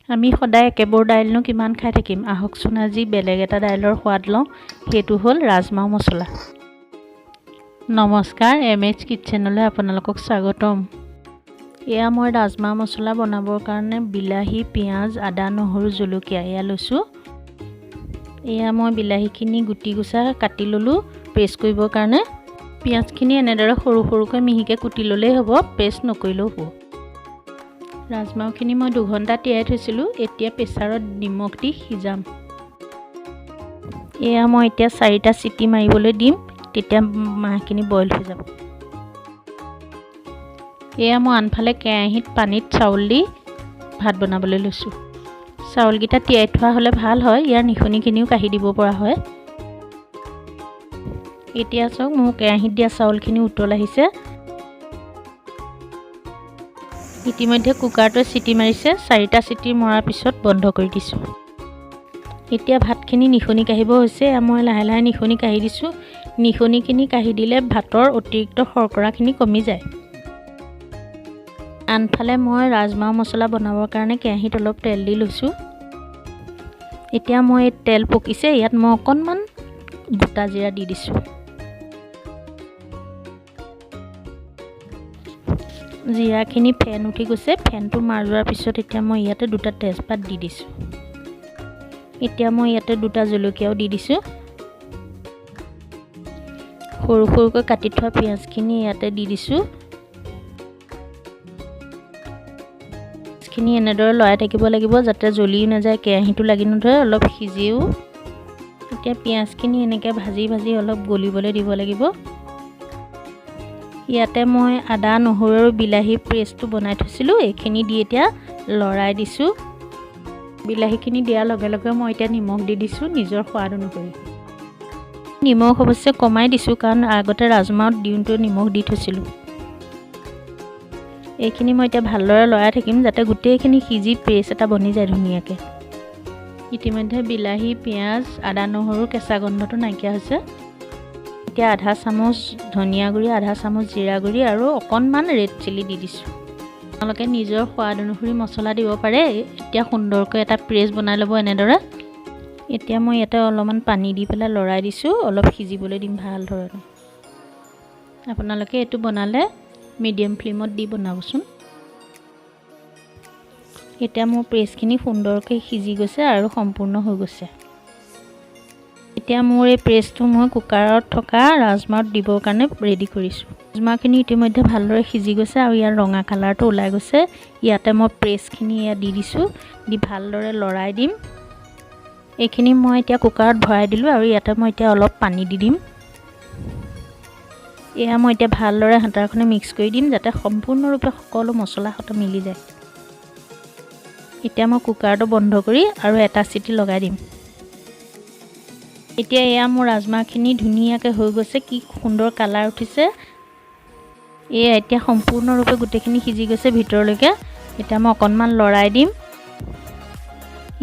আমি সদায় একেবোৰ দাইলনো কিমান খাই থাকিম। আহকচোন আজি বেলেগ এটা দাইলৰ সোৱাদ লওঁ, সেইটো হ'ল ৰাজমাহ মছলা। নমস্কাৰ, MH কিটচেনলৈ আপোনালোকক স্বাগতম। এয়া মই ৰাজমাহ মছলা বনাবৰ কাৰণে বিলাহী, পিঁয়াজ, আদা, নহৰু, জলকীয়া এয়া লৈছোঁ। এয়া মই বিলাহীখিনি গুটি গুচা কাটি ল'লোঁ পেষ্ট কৰিবৰ কাৰণে। পিঁয়াজখিনি এনেদৰে সৰু সৰুকৈ মিহিকৈ কুটি ল'লেই হ'ব, পেষ্ট নকৰিলেও হ'ব। ৰাজমাহখিনি মই 2 ঘণ্টা তিয়াই থৈছিলোঁ। এতিয়া প্ৰেছাৰত নিমখ দি সিজাম। এয়া মই এতিয়া 4টা চিটি মাৰিবলৈ দিম, তেতিয়া মাহখিনি বইল হৈ যাব। এয়া মই আনফালে কেৰাহীত পানীত চাউল দি ভাত বনাবলৈ লৈছোঁ। চাউলকেইটা তিয়াই থোৱা হ'লে ভাল হয়, ইয়াৰ নিখনিখিনিও কাঢ়ি দিব পৰা হয়। এতিয়া চাওক মোৰ কেৰাহীত দিয়া চাউলখিনি উতল আহিছে। ইতিমধ্যে কুকাৰটোৱে চিটি মাৰিছে। 4টা চিটি মৰাৰ পিছত বন্ধ কৰি দিছোঁ। এতিয়া ভাতখিনি নিখনি কাঢ়িব হৈছে। মই লাহে লাহে নিখনি কাঢ়ি দিছোঁ। নিখনিখিনি কাঢ়ি দিলে ভাতৰ অতিৰিক্ত শৰ্কৰাখিনি কমি যায়। আনফালে মই ৰাজমাহ মছলা বনাবৰ কাৰণে কেৰাহীত অলপ তেল দি লৈছোঁ। এতিয়া মই তেল পকিছে, ইয়াত মই অকণমান গোটা জিৰা দি দিছোঁ। জিৰাখিনি ফেন উঠি গৈছে। ফেনটো মাৰ যোৱাৰ পিছত এতিয়া মই ইয়াতে 2টা তেজপাত দি দিছোঁ। এতিয়া মই ইয়াতে 2টা জলকীয়াও দি দিছোঁ। সৰু সৰুকৈ কাটি থোৱা পিঁয়াজখিনি ইয়াতে দি দিছোঁ। পিঁয়াজখিনি এনেদৰে লৰাই থাকিব লাগিব যাতে জ্বলিও নাযায়, কেৰাহীটো লাগি নধৰে, অলপ সিজিও। এতিয়া পিঁয়াজখিনি এনেকৈ ভাজি ভাজি অলপ গলিবলৈ দিব লাগিব। ইয়াতে মই আদা, নহৰু আৰু বিলাহী পেষ্টটো বনাই থৈছিলোঁ, এইখিনি দি এতিয়া লৰাই দিছোঁ। বিলাহীখিনি দিয়াৰ লগে লগে মই এতিয়া নিমখ দি দিছোঁ নিজৰ সোৱাদ অনুসৰি। নিমখ অৱশ্যে কমাই দিছোঁ কাৰণ আগতে ৰাজমাহত দিওঁতে নিমখ দি থৈছিলোঁ। এইখিনি মই এতিয়া ভালদৰে লৰাই থাকিম যাতে গোটেইখিনি সিজি পেষ্ট এটা বনি যায় ধুনীয়াকৈ। ইতিমধ্যে বিলাহী, পিঁয়াজ, আদা, নহৰু কেঁচা গন্ধটো নাইকিয়া হৈছে। এতিয়া আধা চামুচ ধনিয়া গুড়ি, আধা চামুচ জিৰা গুড়ি আৰু অকণমান ৰেড চিলি দি দিছোঁ। আপোনালোকে নিজৰ সোৱাদ অনুসৰি মছলা দিব পাৰে। এতিয়া সুন্দৰকৈ এটা পেষ্ট বনাই ল'ব এনেদৰে। এতিয়া মই ইয়াতে অলপমান পানী দি পেলাই লৰাই দিছোঁ, অলপ সিজিবলৈ দিম ভাল ধৰণে। আপোনালোকে এইটো বনালে মিডিয়াম ফ্লেমত দি বনাবচোন। এতিয়া মোৰ পেষ্টখিনি সুন্দৰকৈ সিজি গৈছে আৰু সম্পূৰ্ণ হৈ গৈছে। এতিয়া মোৰ এই পেষ্টটো মই কুকাৰত থকা ৰাজমাহত দিবৰ কাৰণে ৰেডি কৰিছোঁ। ৰাজমাহখিনি ইতিমধ্যে ভালদৰে সিজি গৈছে আৰু ইয়াৰ ৰঙা কালাৰটো ওলাই গৈছে। ইয়াতে মই পেষ্টখিনি দি দিছোঁ, দি ভালদৰে লৰাই দিম। এইখিনি মই এতিয়া কুকাৰত ভৰাই দিলোঁ আৰু ইয়াতে মই এতিয়া অলপ পানী দি দিম। এয়া মই এতিয়া ভালদৰে হাতাখনে মিক্স কৰি দিম যাতে সম্পূৰ্ণৰূপে সকলো মছলা সৈতে মিলি যায়। এতিয়া মই কুকাৰটো বন্ধ কৰি আৰু এটা চিটি লগাই দিম। এতিয়া এয়া মোৰ ৰাজমাহখিনি ধুনীয়াকৈ হৈ গৈছে, কি সুন্দৰ কালাৰ উঠিছে। এয়া এতিয়া সম্পূৰ্ণৰূপে গোটেইখিনি সিজি গৈছে ভিতৰলৈকে। এতিয়া মই অকণমান লৰাই দিম।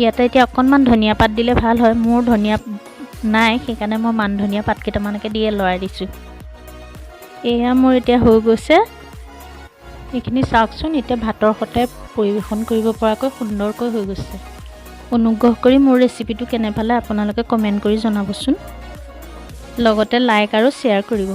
ইয়াতে এতিয়া অকণমান ধনিয়া পাত দিলে ভাল হয়, মোৰ ধনিয়া নাই সেইকাৰণে মই মান ধনিয়া পাত কেইটামানকে দিয়ে লৰাই দিছোঁ। এয়া মোৰ এতিয়া হৈ গৈছে। এইখিনি চাওকচোন, এতিয়া ভাতৰ সৈতে পৰিৱেশন কৰিব পৰাকৈ সুন্দৰকৈ হৈ গৈছে। অনুগ্ৰহ কৰি মোৰ ৰেচিপিটো কেনে পালে আপোনালোকে কমেণ্ট কৰি জনাবচোন। লগতে লাইক আৰু শ্বেয়াৰ কৰিব।